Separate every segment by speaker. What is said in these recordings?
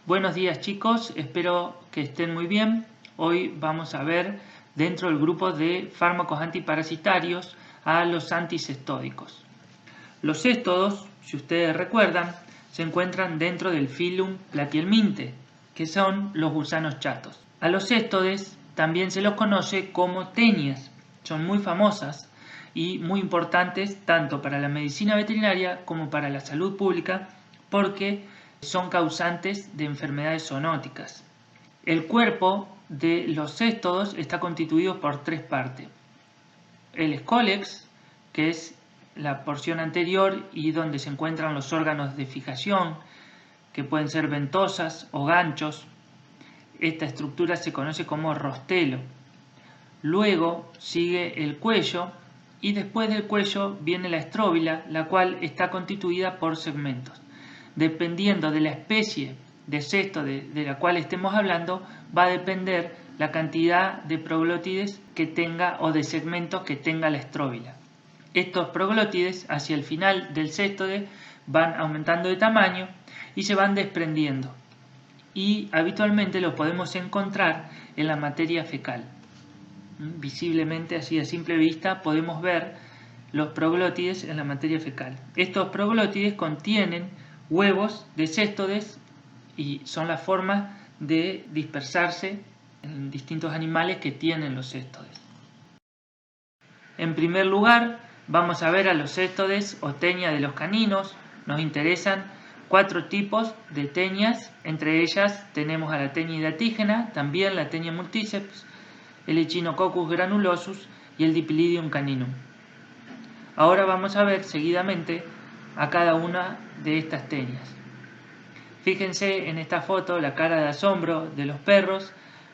Speaker 1: Buenos días chicos, espero que estén muy bien. Hoy vamos a ver dentro del grupo de fármacos antiparasitarios a los anticestódicos. Los céstodos, si ustedes recuerdan, se encuentran dentro del filum Platyhelminthe, que son los gusanos chatos. A los céstodes también se los conoce como tenias. Son muy famosas y muy importantes tanto para la medicina veterinaria como para la salud pública porque son causantes de enfermedades zoonóticas. El cuerpo de los céstodos está constituido por tres partes. El escólex, que es la porción anterior y donde se encuentran los órganos de fijación, que pueden ser ventosas o ganchos. Esta estructura se conoce como rostelo. Luego sigue el cuello y después del cuello viene la estróbila, la cual está constituida por segmentos. Dependiendo de la especie de cesto de la cual estemos hablando, va a depender la cantidad de proglótides que tenga o de segmentos que tenga la estróbila. Estos proglótides hacia el final del céstode van aumentando de tamaño y se van desprendiendo. Y habitualmente lo podemos encontrar en la materia fecal. Visiblemente, así a simple vista, podemos ver los proglótides en la materia fecal. Estos proglótides contienen huevos de céstodes y son la forma de dispersarse en distintos animales que tienen los céstodes. En primer lugar, vamos a ver a los céstodes o tenia de los caninos. Nos interesan 4 tipos de tenias, entre ellas tenemos a la tenia hidatígena, también la tenia multiceps, el Echinococcus granulosus y el Dipylidium caninum. Ahora vamos a ver seguidamente a cada una de estas tenias. Fíjense en esta foto la cara de asombro de los perros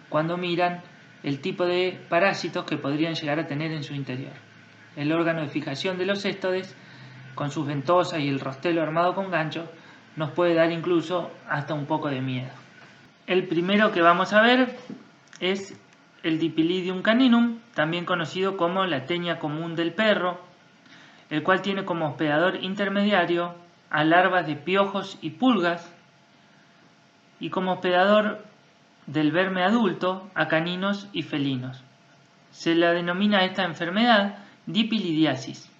Speaker 1: cuando miran el tipo de parásitos que podrían llegar a tener en su interior. El órgano de fijación de los céstodes, con sus ventosas y el rostelo armado con ganchos, nos puede dar incluso hasta un poco de miedo. El primero que vamos a ver es el Dipylidium caninum, también conocido como la tenia común del perro, el cual tiene como hospedador intermediario a larvas de piojos y pulgas y como hospedador del verme adulto a caninos y felinos. Se la denomina a esta enfermedad dipilidiasis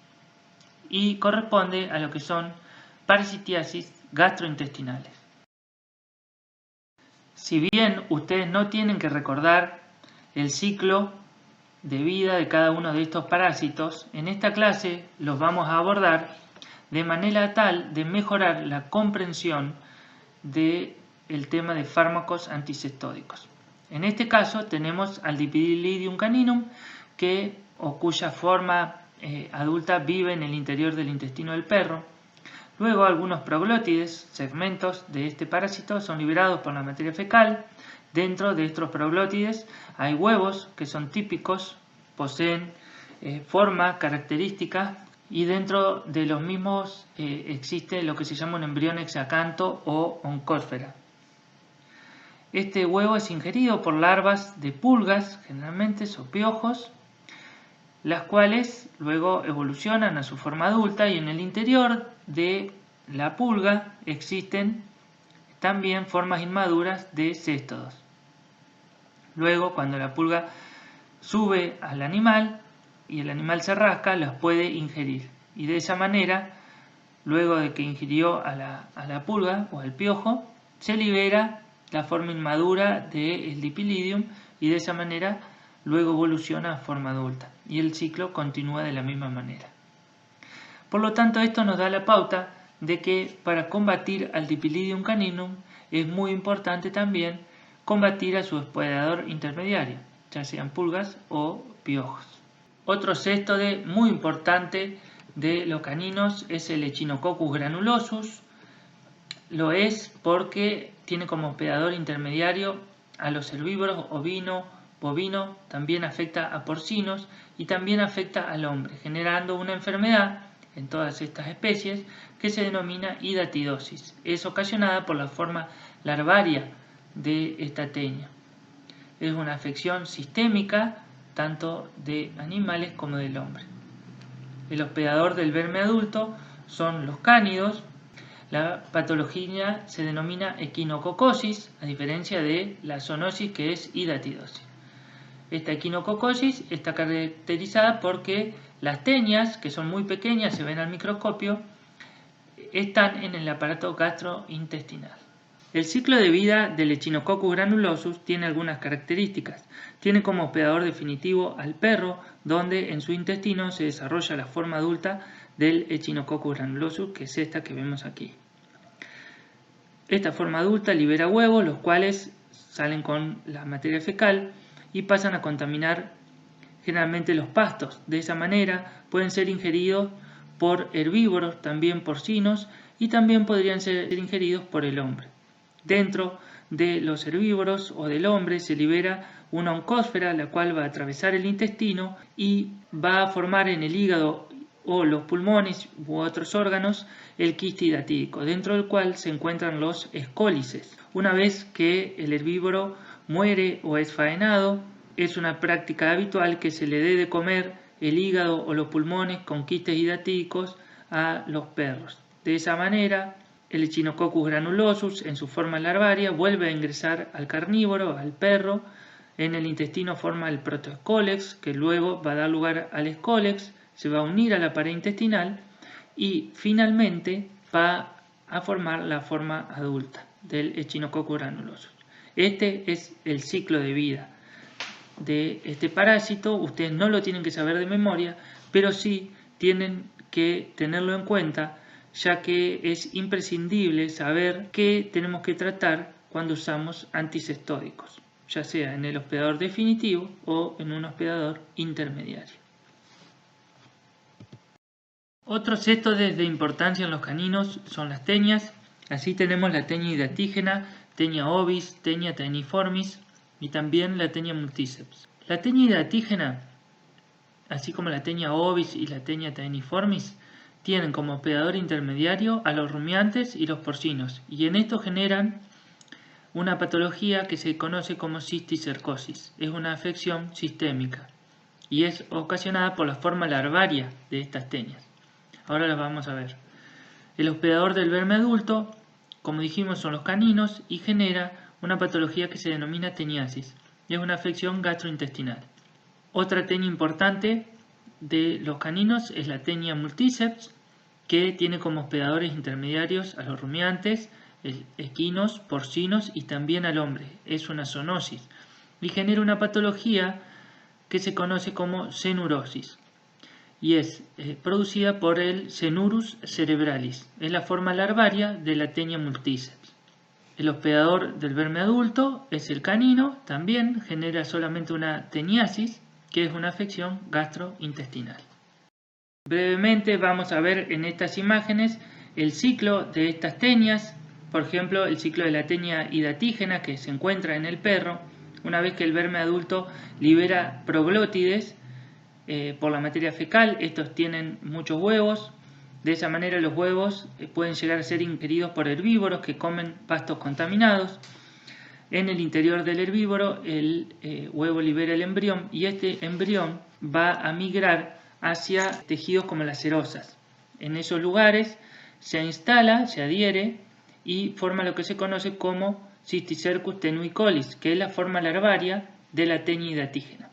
Speaker 1: y corresponde a lo que son parasitiasis gastrointestinales. Si bien ustedes no tienen que recordar el ciclo de vida de cada uno de estos parásitos, en esta clase los vamos a abordar de manera tal de mejorar la comprensión del tema de fármacos anticestódicos. En este caso tenemos al Dipylidium caninum, cuya forma adulta vive en el interior del intestino del perro. Luego algunos proglótides, segmentos de este parásito, son liberados por la materia fecal. Dentro de estos proglótides hay huevos que son típicos, poseen forma, características, y dentro de los mismos existe lo que se llama un embrión hexacanto o oncósfera. Este huevo es ingerido por larvas de pulgas, generalmente o piojos, las cuales luego evolucionan a su forma adulta y en el interior de la pulga existen también formas inmaduras de céstodos. Luego, cuando la pulga sube al animal y el animal se rasca, los puede ingerir. Y de esa manera, luego de que ingirió a la pulga o al piojo, se libera la forma inmadura del Dipylidium y de esa manera luego evoluciona a forma adulta. Y el ciclo continúa de la misma manera. Por lo tanto, esto nos da la pauta de que para combatir al Dipylidium caninum es muy importante también combatir a su hospedador intermediario, ya sean pulgas o piojos. Otro céstode muy importante de los caninos es el Echinococcus granulosus. Lo es porque tiene como hospedador intermediario a los herbívoros ovino, bovino, también afecta a porcinos y también afecta al hombre, generando una enfermedad en todas estas especies que se denomina hidatidosis. Es ocasionada por la forma larvaria de esta tenia. Es una afección sistémica tanto de animales como del hombre. El hospedador del verme adulto son los cánidos. la patología se denomina equinococosis, a diferencia de la zoonosis, que es hidatidosis. Esta equinococosis está caracterizada porque las tenias, que son muy pequeñas, se ven al microscopio, están en el aparato gastrointestinal. El ciclo de vida del Echinococcus granulosus tiene algunas características. Tiene como hospedador definitivo al perro, donde en su intestino se desarrolla la forma adulta del Echinococcus granulosus, que es esta que vemos aquí. Esta forma adulta libera huevos, los cuales salen con la materia fecal y pasan a contaminar generalmente los pastos. De esa manera pueden ser ingeridos por herbívoros, también porcinos, y también podrían ser ingeridos por el hombre. Dentro de los herbívoros o del hombre se libera una oncósfera, la cual va a atravesar el intestino y va a formar en el hígado o los pulmones u otros órganos el quiste hidatídico, dentro del cual se encuentran los escólices. Una vez que el herbívoro muere o es faenado, es una práctica habitual que se le dé de comer el hígado o los pulmones con quistes hidatídicos a los perros. De esa manera, el Echinococcus granulosus, en su forma larvaria, vuelve a ingresar al carnívoro, al perro. En el intestino forma el protoescólex, que luego va a dar lugar al escólex, se va a unir a la pared intestinal y finalmente va a formar la forma adulta del Echinococcus granulosus. Este es el ciclo de vida de este parásito. Ustedes no lo tienen que saber de memoria, pero sí tienen que tenerlo en cuenta, ya que es imprescindible saber qué tenemos que tratar cuando usamos anticestódicos, ya sea en el hospedador definitivo o en un hospedador intermediario. Otros céstodes de importancia en los caninos son las tenias. Así tenemos la tenia hidatígena, tenia ovis, tenia taeniformis y también la tenia multiceps. La tenia hidatígena, así como la tenia ovis y la tenia taeniformis, tienen como hospedador intermediario a los rumiantes y los porcinos, y en esto generan una patología que se conoce como cisticercosis. Es una afección sistémica y es ocasionada por la forma larvaria de estas tenias. Ahora las vamos a ver. El hospedador del verme adulto, como dijimos, son los caninos y genera una patología que se denomina teniasis. Es una afección gastrointestinal. Otra tenia importante de los caninos es la tenia multiceps, que tiene como hospedadores intermediarios a los rumiantes, equinos, porcinos y también al hombre. Es una zoonosis y genera una patología que se conoce como cenurosis y es producida por el Cenurus cerebralis. Es la forma larvaria de la tenia multiceps. El hospedador del verme adulto es el canino, también genera solamente una teniasis, que es una afección gastrointestinal. Brevemente vamos a ver en estas imágenes el ciclo de estas tenias. Por ejemplo, el ciclo de la tenia hidatígena, que se encuentra en el perro. Una vez que el verme adulto libera proglótides por la materia fecal, estos tienen muchos huevos. De esa manera los huevos pueden llegar a ser ingeridos por herbívoros que comen pastos contaminados. En el interior del herbívoro el huevo libera el embrión y este embrión va a migrar hacia tejidos como las serosas. En esos lugares se instala, se adhiere y forma lo que se conoce como Cysticercus tenuicolis, que es la forma larvaria de la tenia hidatígena.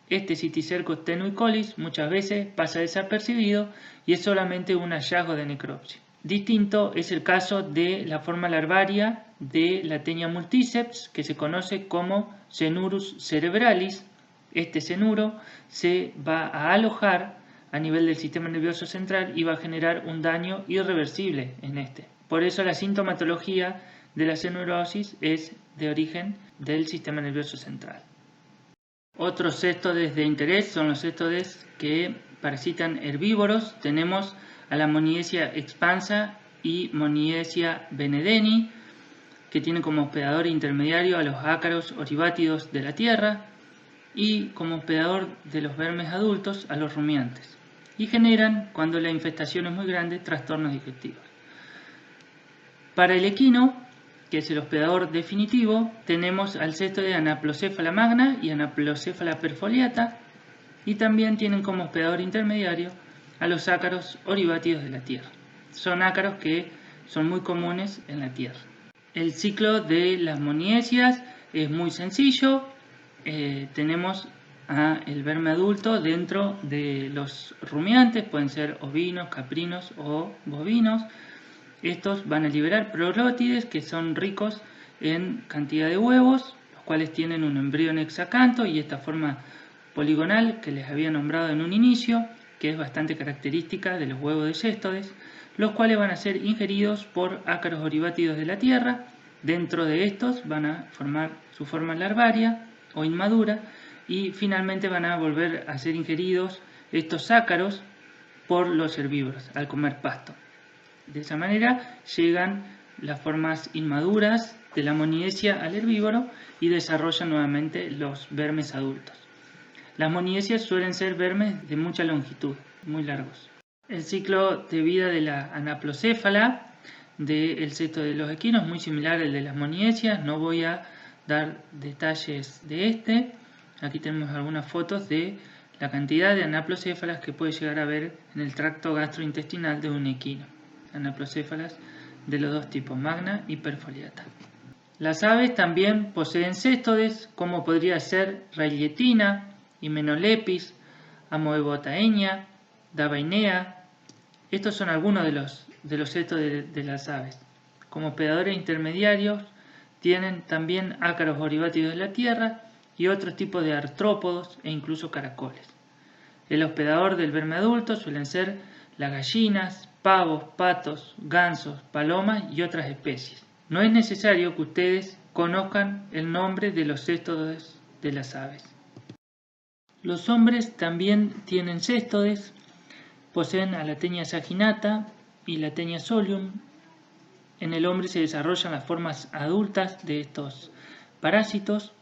Speaker 1: Este Cysticercus tenuicolis muchas veces pasa desapercibido y es solamente un hallazgo de necropsia. Distinto es el caso de la forma larvaria de la tenia multiceps, que se conoce como Cenurus cerebralis. Este cenuro se va a alojar a nivel del sistema nervioso central y va a generar un daño irreversible en este. Por eso la sintomatología de la cenurosis es de origen del sistema nervioso central. Otros céstodes de interés son los céstodes que parasitan herbívoros. Tenemos a la Moniaceae expansa y Moniaceae benedeni, que tienen como hospedador intermediario a los ácaros oribátidos de la tierra y como hospedador de los vermes adultos a los rumiantes, y generan, cuando la infestación es muy grande, trastornos digestivos. Para el equino, que es el hospedador definitivo, tenemos al céstode Anaplocéfala magna y Anaplocéfala perfoliata, y también tienen como hospedador intermediario a los ácaros oribátidos de la tierra. Son ácaros que son muy comunes en la tierra. El ciclo de las moniesias es muy sencillo. Tenemos el verme adulto dentro de los rumiantes, pueden ser ovinos, caprinos o bovinos. Estos van a liberar proglótides que son ricos en cantidad de huevos, los cuales tienen un embrión hexacanto y esta forma poligonal que les había nombrado en un inicio, que es bastante característica de los huevos de céstodes, los cuales van a ser ingeridos por ácaros oribátidos de la tierra. Dentro de estos van a formar su forma larvaria o inmadura y finalmente van a volver a ser ingeridos estos ácaros por los herbívoros al comer pasto. De esa manera llegan las formas inmaduras de la moniesia al herbívoro y desarrollan nuevamente los vermes adultos. Las moniesias suelen ser vermes de mucha longitud, muy largos. El ciclo de vida de la anaplocéfala del cesto de los equinos es muy similar al de las moniesias. No voy a dar detalles de este. Aquí tenemos algunas fotos de la cantidad de anaplocéfalas que puede llegar a ver en el tracto gastrointestinal de un equino. Anaplocéfalas de los dos tipos, magna y perfoliata. Las aves también poseen céstodes, como podría ser Railletina, Hymenolepis, Amoebotaenia, Davainea. Estos son algunos de los céstodes de las aves. Como hospedadores intermediarios tienen también ácaros oribátidos de la tierra y otros tipos de artrópodos e incluso caracoles. El hospedador del verme adulto suelen ser las gallinas, pavos, patos, gansos, palomas y otras especies. No es necesario que ustedes conozcan el nombre de los céstodes de las aves. Los hombres también tienen céstodes, poseen a la Taenia saginata y la Taenia solium. En el hombre se desarrollan las formas adultas de estos parásitos,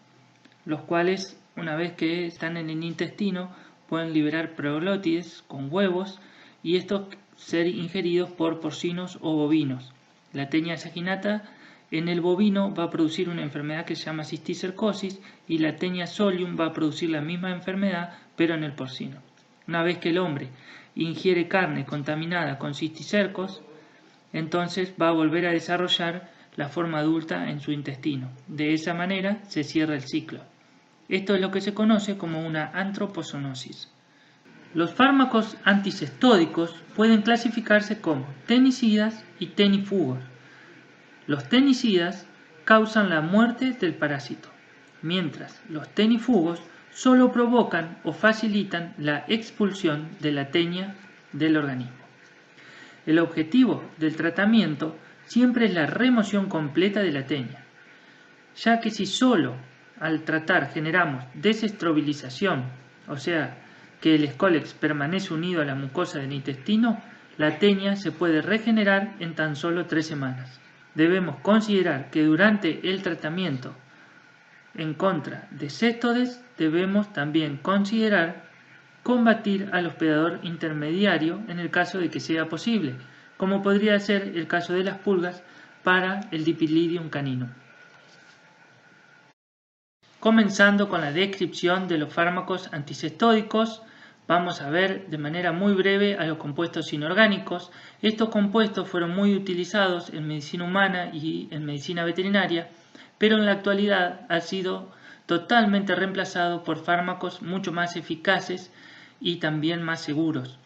Speaker 1: los cuales, una vez que están en el intestino, pueden liberar proglótides con huevos y estos ser ingeridos por porcinos o bovinos. La Taenia saginata en el bovino va a producir una enfermedad que se llama cisticercosis y la Taenia solium va a producir la misma enfermedad pero en el porcino. Una vez que el hombre ingiere carne contaminada con cisticercos, entonces va a volver a desarrollar la forma adulta en su intestino. De esa manera se cierra el ciclo. Esto es lo que se conoce como una antropozoonosis. Los fármacos anticestódicos pueden clasificarse como tenicidas y tenifugos. Los tenicidas causan la muerte del parásito, mientras los tenifugos solo provocan o facilitan la expulsión de la tenia del organismo. El objetivo del tratamiento siempre es la remoción completa de la tenia, ya que si solo al tratar generamos desestabilización, o sea, que el escólex permanece unido a la mucosa del intestino, la tenia se puede regenerar en tan solo 3 semanas. Debemos considerar que durante el tratamiento en contra de céstodes debemos también considerar combatir al hospedador intermediario en el caso de que sea posible, como podría ser el caso de las pulgas para el Dipylidium caninum. Comenzando con la descripción de los fármacos anticestódicos, vamos a ver de manera muy breve a los compuestos inorgánicos. Estos compuestos fueron muy utilizados en medicina humana y en medicina veterinaria, pero en la actualidad han sido totalmente reemplazados por fármacos mucho más eficaces y también más seguros.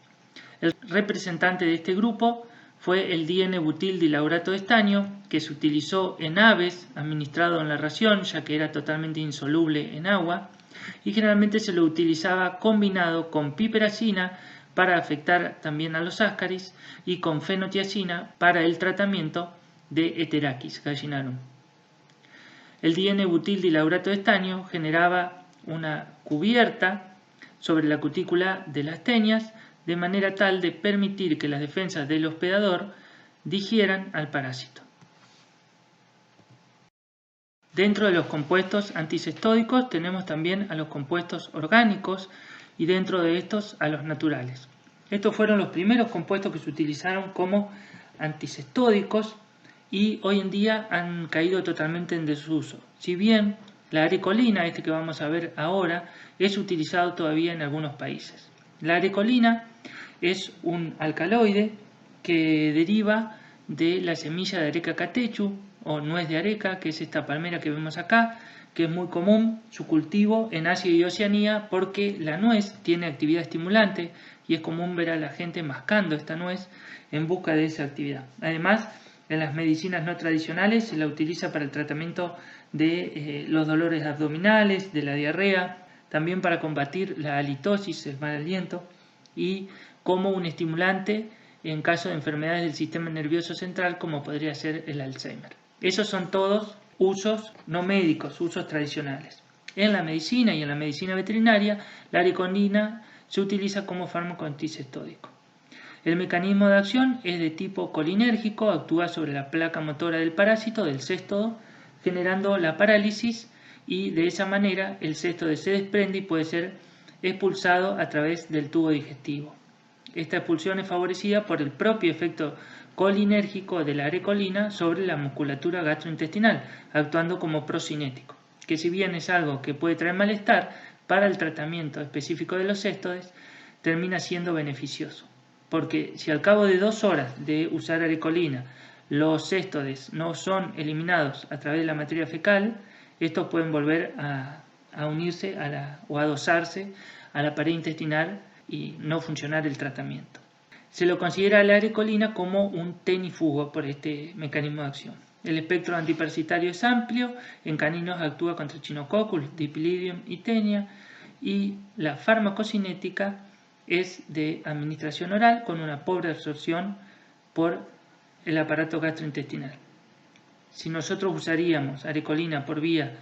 Speaker 1: El representante de este grupo fue el N-butil-dilaurato de estaño, que se utilizó en aves administrado en la ración, ya que era totalmente insoluble en agua, y generalmente se lo utilizaba combinado con piperacina para afectar también a los ascaris y con fenotiacina para el tratamiento de Heterachis gallinarum. El N-butil-dilaurato de estaño generaba una cubierta sobre la cutícula de las tenias, de manera tal de permitir que las defensas del hospedador digieran al parásito. Dentro de los compuestos anticestódicos tenemos también a los compuestos orgánicos y dentro de estos a los naturales. Estos fueron los primeros compuestos que se utilizaron como anticestódicos y hoy en día han caído totalmente en desuso. Si bien la arecolina, que vamos a ver ahora, es utilizado todavía en algunos países. La arecolina es un alcaloide que deriva de la semilla de Areca catechu o nuez de areca, que es esta palmera que vemos acá, que es muy común su cultivo en Asia y Oceanía porque la nuez tiene actividad estimulante y es común ver a la gente mascando esta nuez en busca de esa actividad. Además, en las medicinas no tradicionales se la utiliza para el tratamiento de los dolores abdominales, de la diarrea, también para combatir la halitosis, el mal aliento, y como un estimulante en caso de enfermedades del sistema nervioso central como podría ser el Alzheimer. Esos son todos usos no médicos, usos tradicionales. En la medicina y en la medicina veterinaria, la arecolina se utiliza como fármaco anticestódico. El mecanismo de acción es de tipo colinérgico, actúa sobre la placa motora del parásito, del céstodo, generando la parálisis y de esa manera el céstodo se desprende y puede ser expulsado a través del tubo digestivo. Esta expulsión es favorecida por el propio efecto colinérgico de la arecolina sobre la musculatura gastrointestinal, actuando como procinético, que si bien es algo que puede traer malestar, para el tratamiento específico de los céstodes termina siendo beneficioso. Porque si al cabo de 2 horas de usar arecolina los céstodes no son eliminados a través de la materia fecal, estos pueden volver a unirse o adosarse a la pared intestinal y no funcionar el tratamiento. Se lo considera la arecolina como un tenifugo por este mecanismo de acción. El espectro antiparasitario es amplio, en caninos actúa contra Echinococcus, Dipylidium y Taenia, y la farmacocinética es de administración oral con una pobre absorción por el aparato gastrointestinal. Si nosotros usaríamos arecolina por vía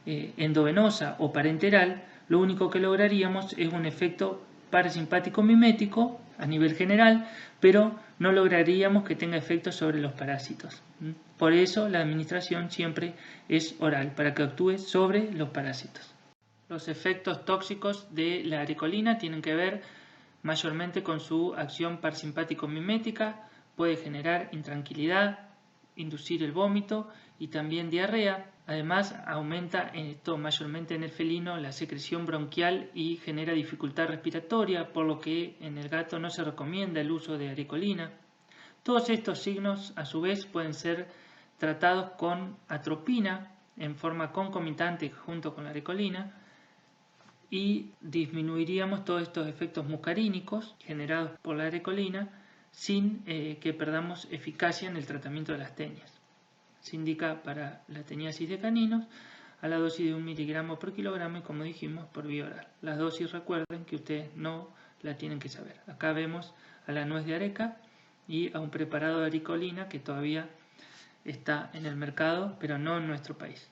Speaker 1: endovenosa o parenteral, lo único que lograríamos es un efecto parasimpático mimético a nivel general, pero no lograríamos que tenga efectos sobre los parásitos. Por eso la administración siempre es oral, para que actúe sobre los parásitos. Los efectos tóxicos de la arecolina tienen que ver mayormente con su acción parasimpático-mimética, puede generar intranquilidad, inducir el vómito y también diarrea. Además, aumenta esto mayormente en el felino la secreción bronquial y genera dificultad respiratoria, por lo que en el gato no se recomienda el uso de arecolina. Todos estos signos, a su vez, pueden ser tratados con atropina en forma concomitante junto con la arecolina y disminuiríamos todos estos efectos muscarínicos generados por la arecolina sin que perdamos eficacia en el tratamiento de las tenias. Se indica para la teniasis de caninos a la dosis de 1 miligramo por kilogramo y, como dijimos, por vía oral. Las dosis, recuerden que ustedes no la tienen que saber. Acá vemos a la nuez de areca y a un preparado de arecolina que todavía está en el mercado, pero no en nuestro país.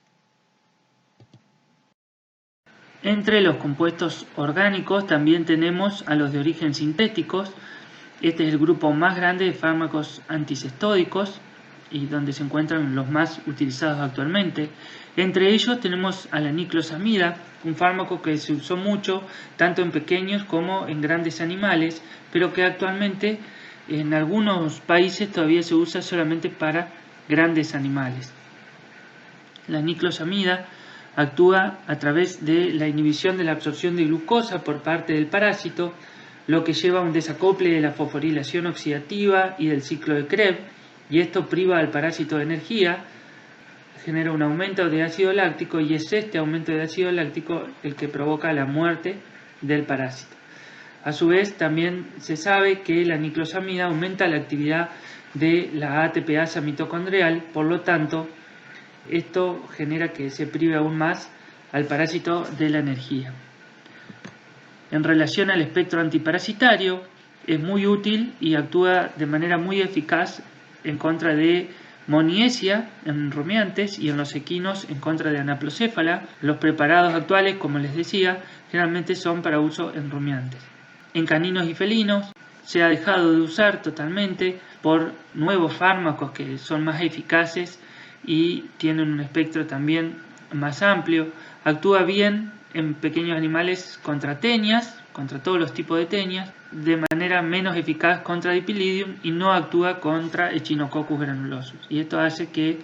Speaker 1: Entre los compuestos orgánicos también tenemos a los de origen sintéticos. Este es el grupo más grande de fármacos anticestódicos y donde se encuentran los más utilizados actualmente. Entre ellos tenemos a la niclosamida, un fármaco que se usó mucho tanto en pequeños como en grandes animales, pero que actualmente en algunos países todavía se usa solamente para grandes animales. La niclosamida actúa a través de la inhibición de la absorción de glucosa por parte del parásito, lo que lleva a un desacople de la fosforilación oxidativa y del ciclo de Krebs, y esto priva al parásito de energía, genera un aumento de ácido láctico y es este aumento de ácido láctico el que provoca la muerte del parásito. A su vez, también se sabe que la niclosamida aumenta la actividad de la ATPasa mitocondrial, por lo tanto, esto genera que se prive aún más al parásito de la energía. En relación al espectro antiparasitario, es muy útil y actúa de manera muy eficaz en contra de Moniesia en rumiantes y en los equinos en contra de Anaplocéfala. Los preparados actuales, como les decía, generalmente son para uso en rumiantes. En caninos y felinos se ha dejado de usar totalmente por nuevos fármacos que son más eficaces y tienen un espectro también más amplio. Actúa bien en pequeños animales contra tenias, contra todos los tipos de tenias, de manera menos eficaz contra Dipylidium y no actúa contra Echinococcus granulosus. Y esto hace que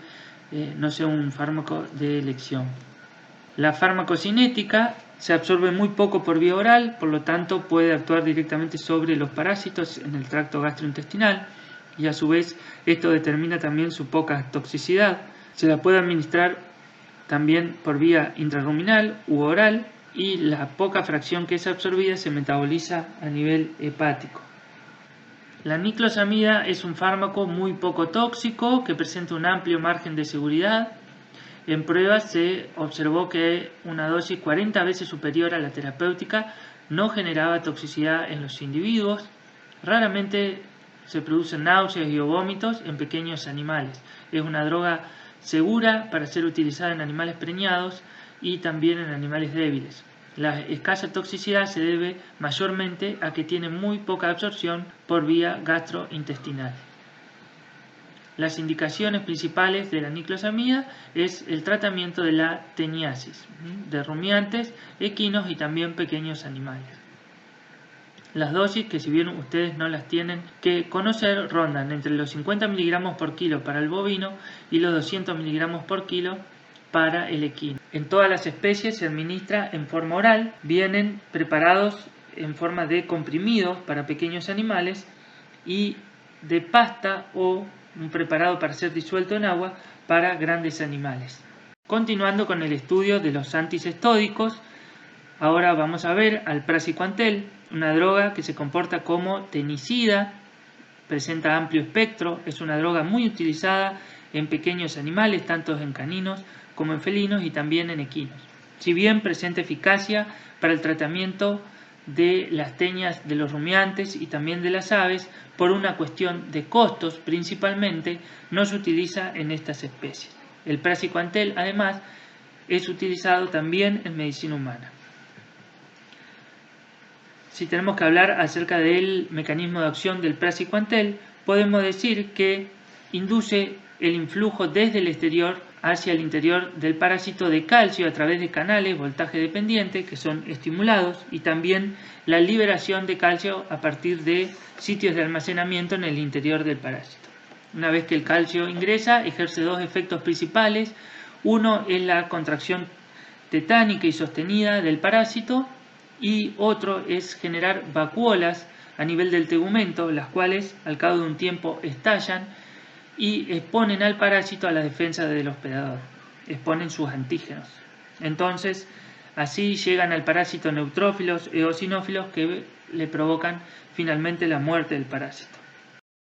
Speaker 1: no sea un fármaco de elección. La farmacocinética se absorbe muy poco por vía oral, por lo tanto puede actuar directamente sobre los parásitos en el tracto gastrointestinal. y a su vez esto determina también su poca toxicidad. Se la puede administrar también por vía intrarruminal u oral y la poca fracción que es absorbida se metaboliza a nivel hepático. La niclosamida es un fármaco muy poco tóxico que presenta un amplio margen de seguridad. En pruebas se observó que una dosis 40 veces superior a la terapéutica no generaba toxicidad en los individuos. Raramente se producen náuseas y vómitos en pequeños animales. Es una droga segura para ser utilizada en animales preñados y también en animales débiles. La escasa toxicidad se debe mayormente a que tiene muy poca absorción por vía gastrointestinal. Las indicaciones principales de la niclosamida es el tratamiento de la teniasis, de rumiantes, equinos y también pequeños animales. Las dosis, que si bien ustedes no las tienen que conocer, rondan entre los 50 mg por kilo para el bovino y los 200 mg por kilo para el equino. En todas las especies se administra en forma oral, vienen preparados en forma de comprimidos para pequeños animales y de pasta o un preparado para ser disuelto en agua para grandes animales. Continuando con el estudio de los antisestódicos, ahora vamos a ver al praziquantel, una droga que se comporta como tenicida, presenta amplio espectro, es una droga muy utilizada en pequeños animales, tanto en caninos como en felinos y también en equinos. Si bien presenta eficacia para el tratamiento de las teñas de los rumiantes y también de las aves, por una cuestión de costos principalmente, no se utiliza en estas especies. El praziquantel además es utilizado también en medicina humana. Si tenemos que hablar acerca del mecanismo de acción del praziquantel, podemos decir que induce el influjo desde el exterior hacia el interior del parásito de calcio a través de canales voltaje dependiente que son estimulados y también la liberación de calcio a partir de sitios de almacenamiento en el interior del parásito. Una vez que el calcio ingresa, ejerce dos efectos principales. Uno es la contracción tetánica y sostenida del parásito y otro es generar vacuolas a nivel del tegumento, las cuales al cabo de un tiempo estallan y exponen al parásito a la defensa del hospedador, exponen sus antígenos. Entonces, así llegan al parásito neutrófilos e eosinófilos que le provocan finalmente la muerte del parásito.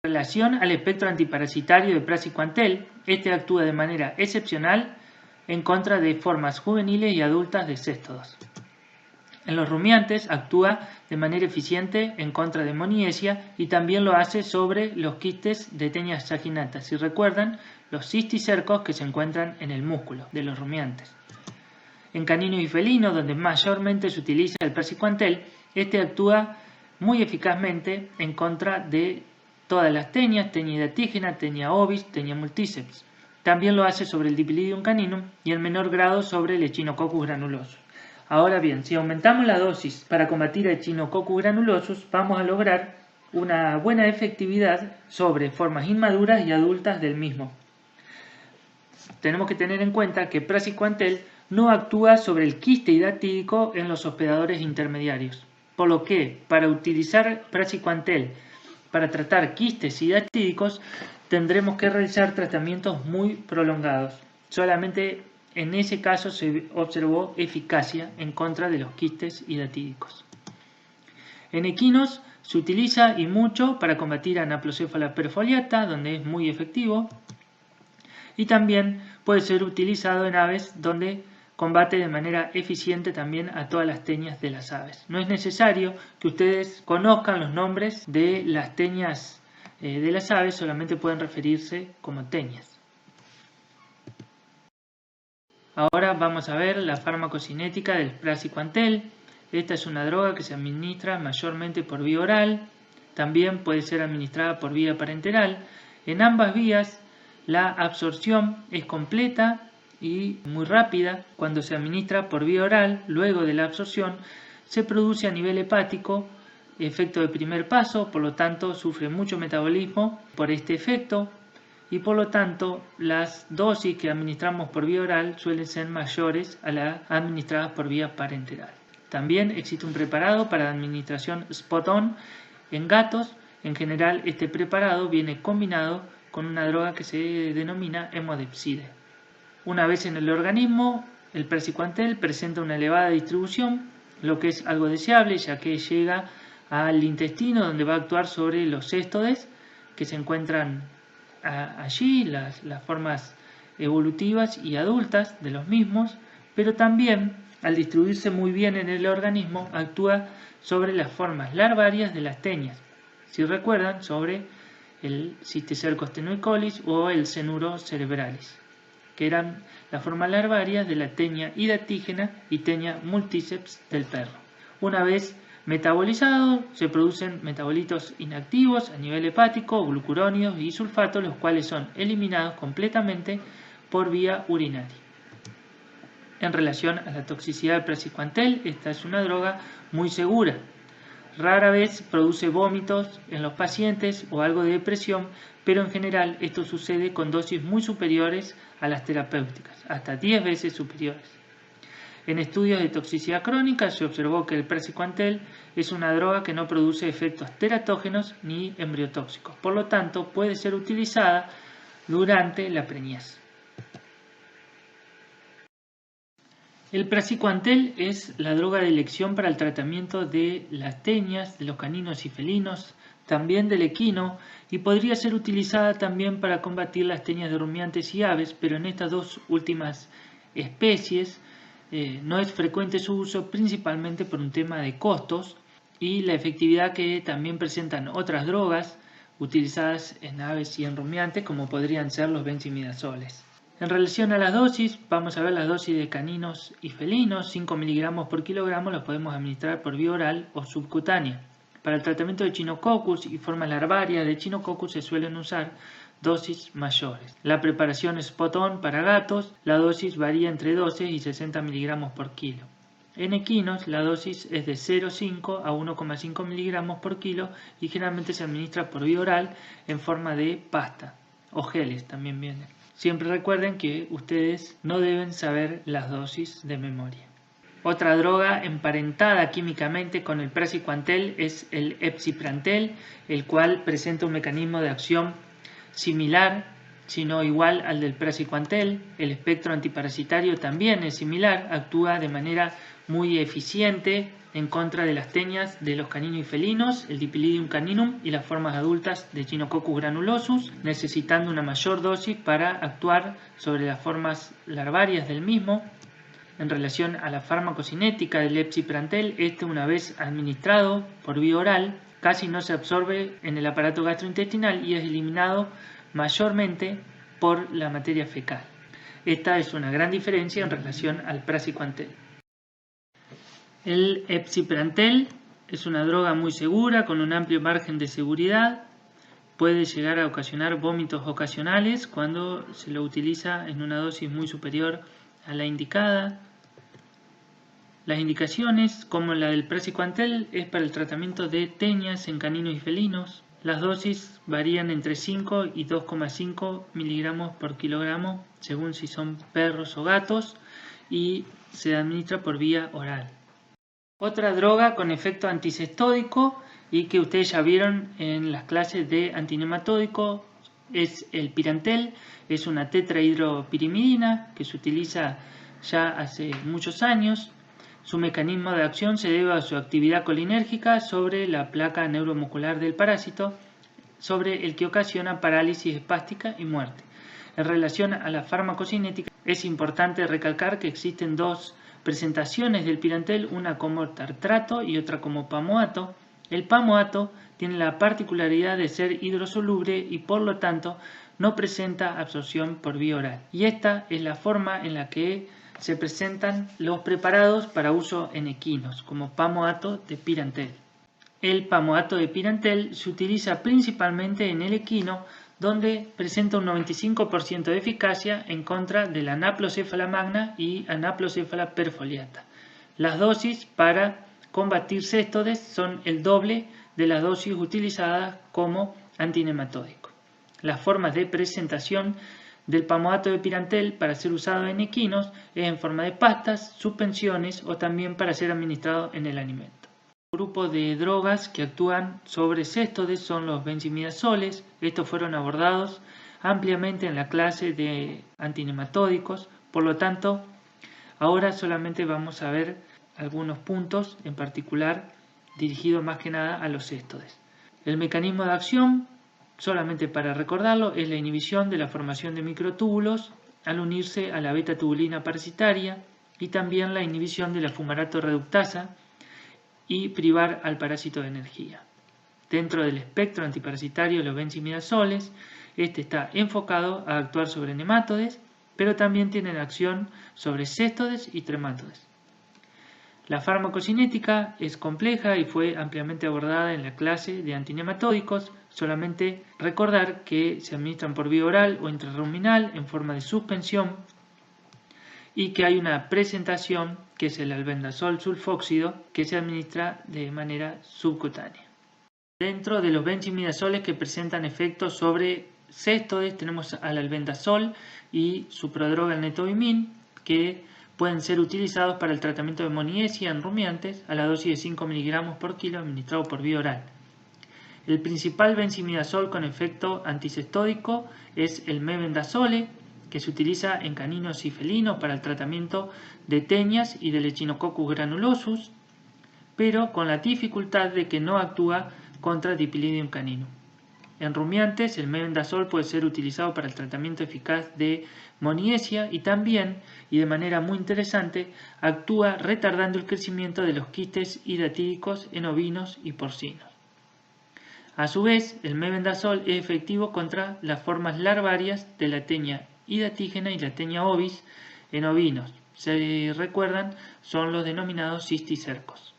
Speaker 1: En relación al espectro antiparasitario de praziquantel, este actúa de manera excepcional en contra de formas juveniles y adultas de céstodos. En los rumiantes actúa de manera eficiente en contra de moniesia y también lo hace sobre los quistes de teñas saginatas. Si recuerdan, los cisticercos que se encuentran en el músculo de los rumiantes. En caninos y felinos, donde mayormente se utiliza el praziquantel, este actúa muy eficazmente en contra de todas las teñas, teña hidatígena, teña ovis, teña multiceps. También lo hace sobre el Dipylidium caninum y en menor grado sobre el Echinococcus granulosus. Ahora bien, si aumentamos la dosis para combatir a Echinococcus granulosus, vamos a lograr una buena efectividad sobre formas inmaduras y adultas del mismo. Tenemos que tener en cuenta que praziquantel no actúa sobre el quiste hidatídico en los hospedadores intermediarios, por lo que para utilizar praziquantel para tratar quistes hidatídicos tendremos que realizar tratamientos muy prolongados. Solamente en ese caso se observó eficacia en contra de los quistes hidatídicos. En equinos se utiliza y mucho para combatir a Anaplocéfala perfoliata, donde es muy efectivo, y también puede ser utilizado en aves donde combate de manera eficiente también a todas las teñas de las aves. No es necesario que ustedes conozcan los nombres de las teñas de las aves, solamente pueden referirse como teñas. Ahora vamos a ver la farmacocinética del praziquantel. Esta es una droga que se administra mayormente por vía oral, también puede ser administrada por vía parenteral. En ambas vías la absorción es completa y muy rápida. Cuando se administra por vía oral, luego de la absorción, se produce a nivel hepático efecto de primer paso, por lo tanto sufre mucho metabolismo por este efecto. Y por lo tanto las dosis que administramos por vía oral suelen ser mayores a las administradas por vía parenteral. También existe un preparado para administración spot-on en gatos En general, este preparado viene combinado con una droga que se denomina hemodepside. Una vez en el organismo, el praziquantel presenta una elevada distribución, lo que es algo deseable, ya que llega al intestino, donde va a actuar sobre los céstodes que se encuentran allí, las formas evolutivas y adultas de los mismos, pero también, al distribuirse muy bien en el organismo, actúa sobre las formas larvarias de las teñas. Si recuerdan, sobre el Cysticercus tenuicolis o el Cnuro cerebralis, que eran las formas larvarias de la teña hidatígena y teña multiceps del perro. Una vez metabolizado, se producen metabolitos inactivos a nivel hepático, glucurónidos y sulfatos, los cuales son eliminados completamente por vía urinaria. En relación a la toxicidad del praziquantel, esta es una droga muy segura. Rara vez produce vómitos en los pacientes o algo de depresión, pero en general esto sucede con dosis muy superiores a las terapéuticas, hasta 10 veces superiores. En estudios de toxicidad crónica se observó que el praziquantel es una droga que no produce efectos teratógenos ni embriotóxicos, por lo tanto puede ser utilizada durante la preñez. El praziquantel es la droga de elección para el tratamiento de las teñas, de los caninos y felinos, también del equino, y podría ser utilizada también para combatir las teñas de rumiantes y aves, pero en estas dos últimas especies no es frecuente su uso, principalmente por un tema de costos y la efectividad que también presentan otras drogas utilizadas en aves y en rumiantes, como podrían ser los benzimidazoles. En relación a las dosis, vamos a ver las dosis de caninos y felinos. 5 miligramos por kilogramo los podemos administrar por vía oral o subcutánea. Para el tratamiento de Echinococcus y formas larvarias de Echinococcus se suelen usar dosis mayores. La preparación spot-on para gatos, la dosis varía entre 12 y 60 miligramos por kilo. En equinos, la dosis es de 0,5 a 1,5 miligramos por kilo y generalmente se administra por vía oral en forma de pasta o geles también vienen. Siempre recuerden que ustedes no deben saber las dosis de memoria. Otra droga emparentada químicamente con el praziquantel es el epsiprantel, el cual presenta un mecanismo de acción similar, sino igual al del praziquantel. El espectro antiparasitario también es similar, actúa de manera muy eficiente en contra de las teñas de los caninos y felinos, el Dipylidium caninum y las formas adultas de Echinococcus granulosus, necesitando una mayor dosis para actuar sobre las formas larvarias del mismo. En relación a la farmacocinética del epsiprantel, una vez administrado por vía oral, casi no se absorbe en el aparato gastrointestinal y es eliminado mayormente por la materia fecal. Esta es una gran diferencia en relación al praziquantel. El epsiprantel es una droga muy segura con un amplio margen de seguridad. Puede llegar a ocasionar vómitos ocasionales cuando se lo utiliza en una dosis muy superior a la indicada. Las indicaciones, como la del praziquantel, es para el tratamiento de teñas en caninos y felinos. Las dosis varían entre 5 y 2,5 miligramos por kilogramo según si son perros o gatos y se administra por vía oral. Otra droga con efecto anticestódico y que ustedes ya vieron en las clases de antinematódico es el pirantel. Es una tetrahidropirimidina que se utiliza ya hace muchos años. Su mecanismo de acción se debe a su actividad colinérgica sobre la placa neuromuscular del parásito, sobre el que ocasiona parálisis espástica y muerte. En relación a la farmacocinética, es importante recalcar que existen dos presentaciones del pirantel, una como tartrato y otra como pamoato. El pamoato tiene la particularidad de ser hidrosoluble y por lo tanto no presenta absorción por vía oral. Y esta es la forma en la que se presentan los preparados para uso en equinos, como pamoato de pirantel. El pamoato de pirantel se utiliza principalmente en el equino, donde presenta un 95% de eficacia en contra de la Anaplocéfala magna y Anaplocéfala perfoliata. Las dosis para combatir céstodes son el doble de las dosis utilizadas como antinematódico. Las formas de presentación del pamoato de pirantel para ser usado en equinos es en forma de pastas, suspensiones o también para ser administrado en el alimento. Grupo de drogas que actúan sobre céstodes son los benzimidazoles. Estos fueron abordados ampliamente en la clase de antinematódicos, por lo tanto, ahora solamente vamos a ver algunos puntos en particular dirigidos más que nada a los céstodes. El mecanismo de acción, solamente para recordarlo, es la inhibición de la formación de microtúbulos al unirse a la beta-tubulina parasitaria y también la inhibición de la fumarato reductasa y privar al parásito de energía. Dentro del espectro antiparasitario de los benzimidazoles, este está enfocado a actuar sobre nemátodes, pero también tiene acción sobre céstodes y tremátodes. La farmacocinética es compleja y fue ampliamente abordada en la clase de antinematódicos. Solamente recordar que se administran por vía oral o intrarruminal en forma de suspensión y que hay una presentación que es el albendazol sulfóxido que se administra de manera subcutánea. Dentro de los benzimidazoles que presentan efectos sobre céstodes tenemos al albendazol y su prodroga el netobimin, que pueden ser utilizados para el tratamiento de moniesia en rumiantes a la dosis de 5 mg por kilo administrado por vía oral. El principal benzimidazol con efecto anticestódico es el mebendazole, que se utiliza en caninos y felinos para el tratamiento de tenias y del Echinococcus granulosus, pero con la dificultad de que no actúa contra Dipylidium caninum. En rumiantes, el mebendazol puede ser utilizado para el tratamiento eficaz de moniesia y también, y de manera muy interesante, actúa retardando el crecimiento de los quistes hidatídicos en ovinos y porcinos. A su vez, el mebendazol es efectivo contra las formas larvarias de la tenia hidatígena y la tenia ovis en ovinos. Si recuerdan, son los denominados cisticercos.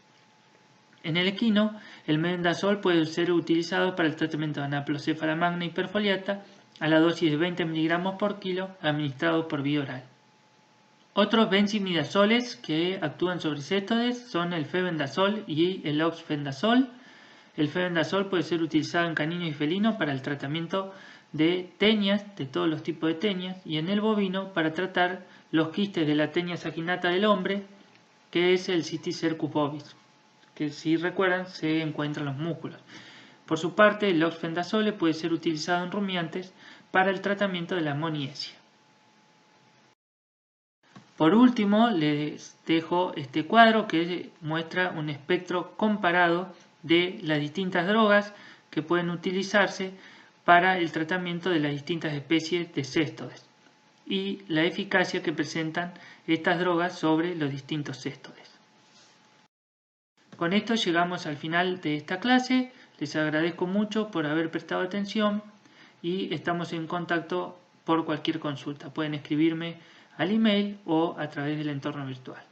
Speaker 1: En el equino, el mebendazol puede ser utilizado para el tratamiento de Anaplocéfala magna hiperfoliata a la dosis de 20 mg por kilo administrado por vía oral. Otros benzimidazoles que actúan sobre céstodes son el febendazol y el oxfendazol. El febendazol puede ser utilizado en caninos y felinos para el tratamiento de tenias, de todos los tipos de tenias, y en el bovino para tratar los quistes de la tenia saginata del hombre, que es el Cysticercus bovis, que si recuerdan se encuentra en los músculos. Por su parte, el oxfendazole puede ser utilizado en rumiantes para el tratamiento de la moniesia. Por último, les dejo este cuadro que muestra un espectro comparado de las distintas drogas que pueden utilizarse para el tratamiento de las distintas especies de céstodes y la eficacia que presentan estas drogas sobre los distintos céstodes. Con esto llegamos al final de esta clase. Les agradezco mucho por haber prestado atención y estamos en contacto por cualquier consulta. Pueden escribirme al email o a través del entorno virtual.